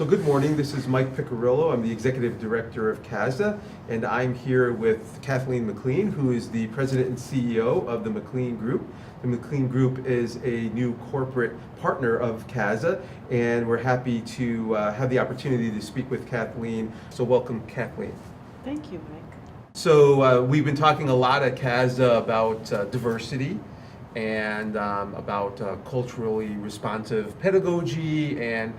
So good morning, this is Mike Piccirillo. I'm the Executive Director of CASDA, and I'm here with Kathleen McLean, who is the President and CEO of the McLean Group. The McLean Group is a new corporate partner of CASDA, and we're happy to have the opportunity to speak with Kathleen. So welcome, Kathleen. Thank you, Mike. So we've been talking a lot at CASDA about diversity and about culturally responsive pedagogy and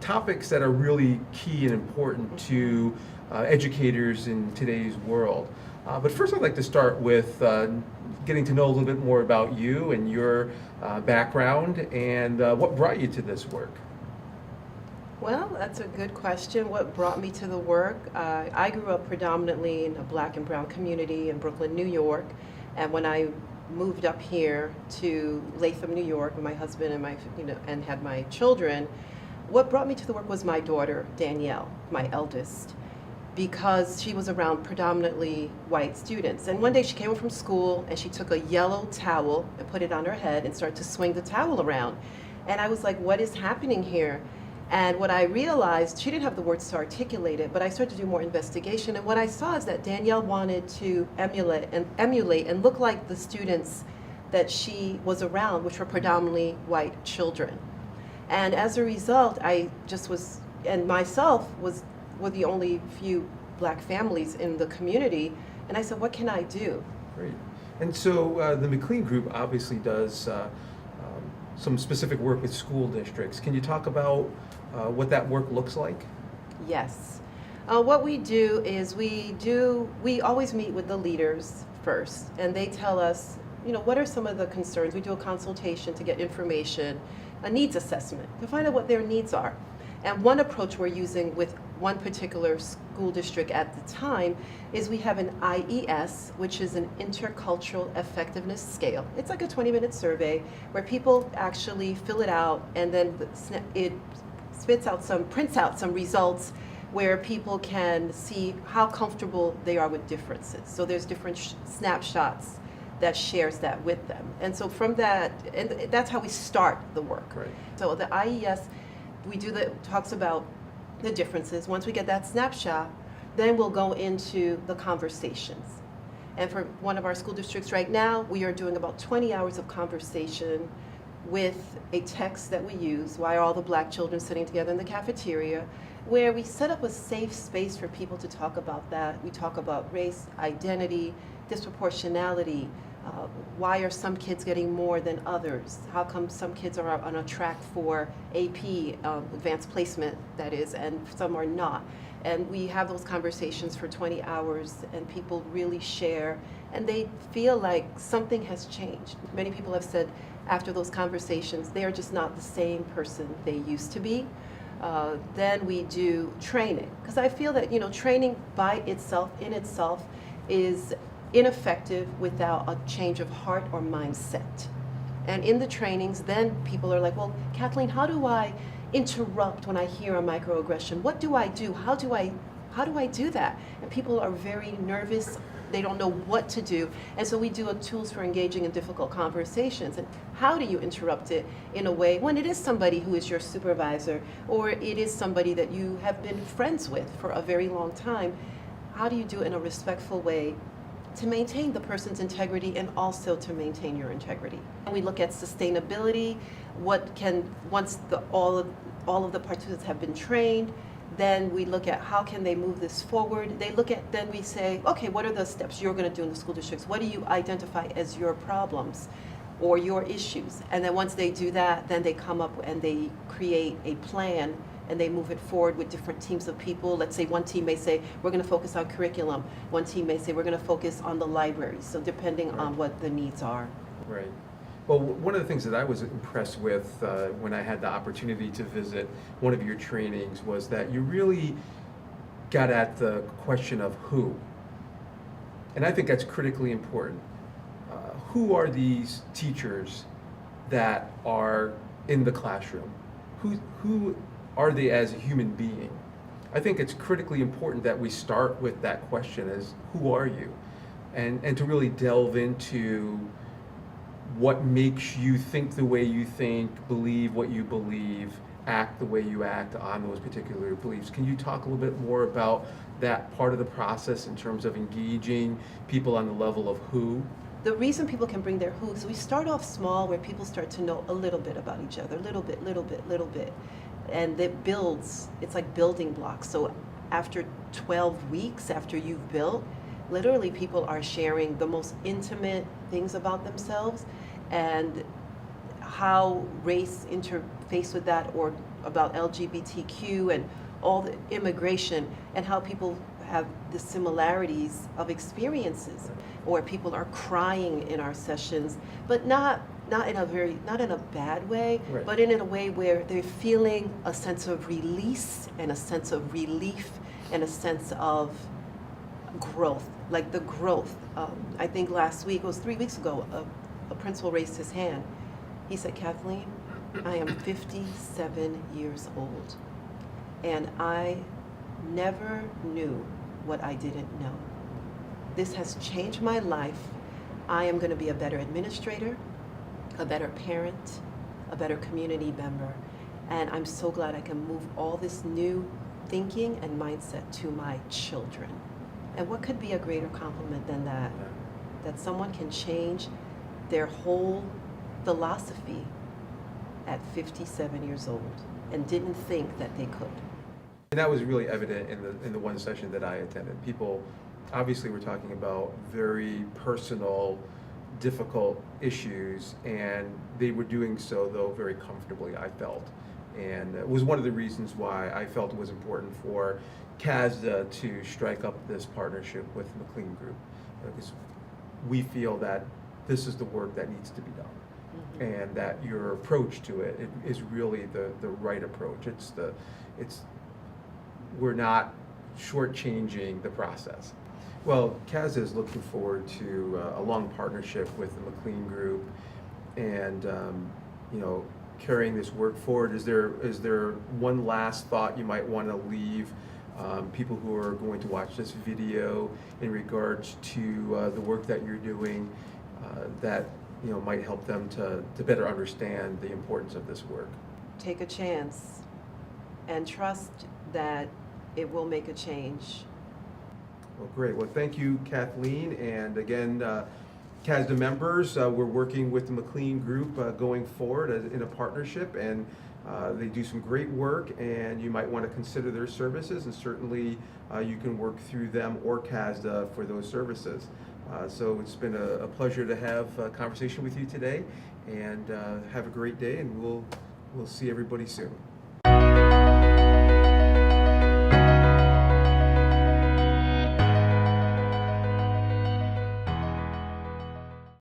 topics that are really key and important to educators in today's world. But first I'd like to start with getting to know a little bit more about you and your background and what brought you to this work. Well, that's a good question. What brought me to the work? I grew up predominantly in a black and brown community in Brooklyn, New York. And when I moved up here to Latham, New York, with my husband and had my children, what brought me to the work was my daughter, Danielle, my eldest, because she was around predominantly white students. And one day she came home from school and she took a yellow towel and put it on her head and started to swing the towel around. And I was like, what is happening here? And what I realized, she didn't have the words to articulate it, but I started to do more investigation. And what I saw is that Danielle wanted to emulate and look like the students that she was around, which were predominantly white children. And as a result, I just was, and myself were the only few black families in the community. And I said, what can I do? Great. And so the McLean Group obviously does some specific work with school districts. Can you talk about what that work looks like? Yes. What we do is we always meet with the leaders first, and they tell us, what are some of the concerns. We do a consultation to get information, a needs assessment, to find out what their needs are. And one approach we're using with one particular school district at the time is we have an IES, which is an intercultural effectiveness scale. It's like a 20-minute survey where people actually fill it out, and then it prints out some results where people can see how comfortable they are with differences. So there's different snapshots that shares that with them. And so from that, and that's how we start the work. Right. So the IES, talks about the differences. Once we get that snapshot, then we'll go into the conversations. And for one of our school districts right now, we are doing about 20 hours of conversation with a text that we use while all the black children sitting together in the cafeteria, where we set up a safe space for people to talk about that. We talk about race, identity, disproportionality. Why are some kids getting more than others? How come some kids are on a track for AP, advanced placement, that is, and some are not? And we have those conversations for 20 hours, and people really share, and they feel like something has changed. Many people have said after those conversations, they are just not the same person they used to be. Then we do training, because I feel that training in itself is ineffective without a change of heart or mindset. And in the trainings, then people are like, well, Kathleen, how do I interrupt when I hear a microaggression? What do I do? How do I do that? And people are very nervous. They don't know what to do. And so we do tools for engaging in difficult conversations. And how do you interrupt it in a way when it is somebody who is your supervisor, or it is somebody that you have been friends with for a very long time? How do you do it in a respectful way to maintain the person's integrity and also to maintain your integrity? And we look at sustainability. Once all of the participants have been trained, then we look at how can they move this forward. Then we say, okay, what are the steps you're going to do in the school districts? What do you identify as your problems or your issues? And then once they do that, then they come up and they create a plan and they move it forward with different teams of people. Let's say one team may say, we're going to focus on curriculum. One team may say, we're going to focus on the libraries. So depending on what the needs are. Right. Well, one of the things that I was impressed with when I had the opportunity to visit one of your trainings was that you really got at the question of who. And I think that's critically important. Who are these teachers that are in the classroom? Who are they as a human being? I think it's critically important that we start with that question as, who are you? And to really delve into what makes you think the way you think, believe what you believe, act the way you act on those particular beliefs. Can you talk a little bit more about that part of the process in terms of engaging people on the level of who? The reason people can bring their who, so we start off small where people start to know a little bit about each other, little bit, little bit, little bit. And it builds, it's like building blocks. So after 12 weeks, after you've built, literally people are sharing the most intimate things about themselves and how race interface with that, or about LGBTQ and all the immigration, and how people have the similarities of experiences, or people are crying in our sessions, but not in a bad way, Right. but in a way where they're feeling a sense of release and a sense of relief and a sense of growth, like the growth. I think last week, it was 3 weeks ago, a principal raised his hand. He said, "Kathleen, I am 57 years old, and I never knew what I didn't know. This has changed my life. I am going to be a better administrator, a better parent, a better community member, and I'm so glad I can move all this new thinking and mindset to my children." And what could be a greater compliment than that? That someone can change their whole philosophy at 57 years old and didn't think that they could. And that was really evident in the one session that I attended. People, obviously, were talking about very personal, difficult issues, and they were doing so, though, very comfortably, I felt. And it was one of the reasons why I felt it was important for CASDA to strike up this partnership with McLean Group, because we feel that this is the work that needs to be done. Mhm. And that your approach to it is really the right approach. We're not shortchanging the process. Well, CASDA is looking forward to a long partnership with the McLean Group, and carrying this work forward. Is there one last thought you might want to leave people who are going to watch this video in regards to the work that you're doing that might help them to better understand the importance of this work? Take a chance and trust that it will make a change. Well, great. Well, thank you, Kathleen. And again, CASDA members, we're working with the McLean Group going forward in a partnership, and they do some great work, and you might want to consider their services, and certainly you can work through them or CASDA for those services. So it's been a pleasure to have a conversation with you today, and have a great day, and we'll see everybody soon.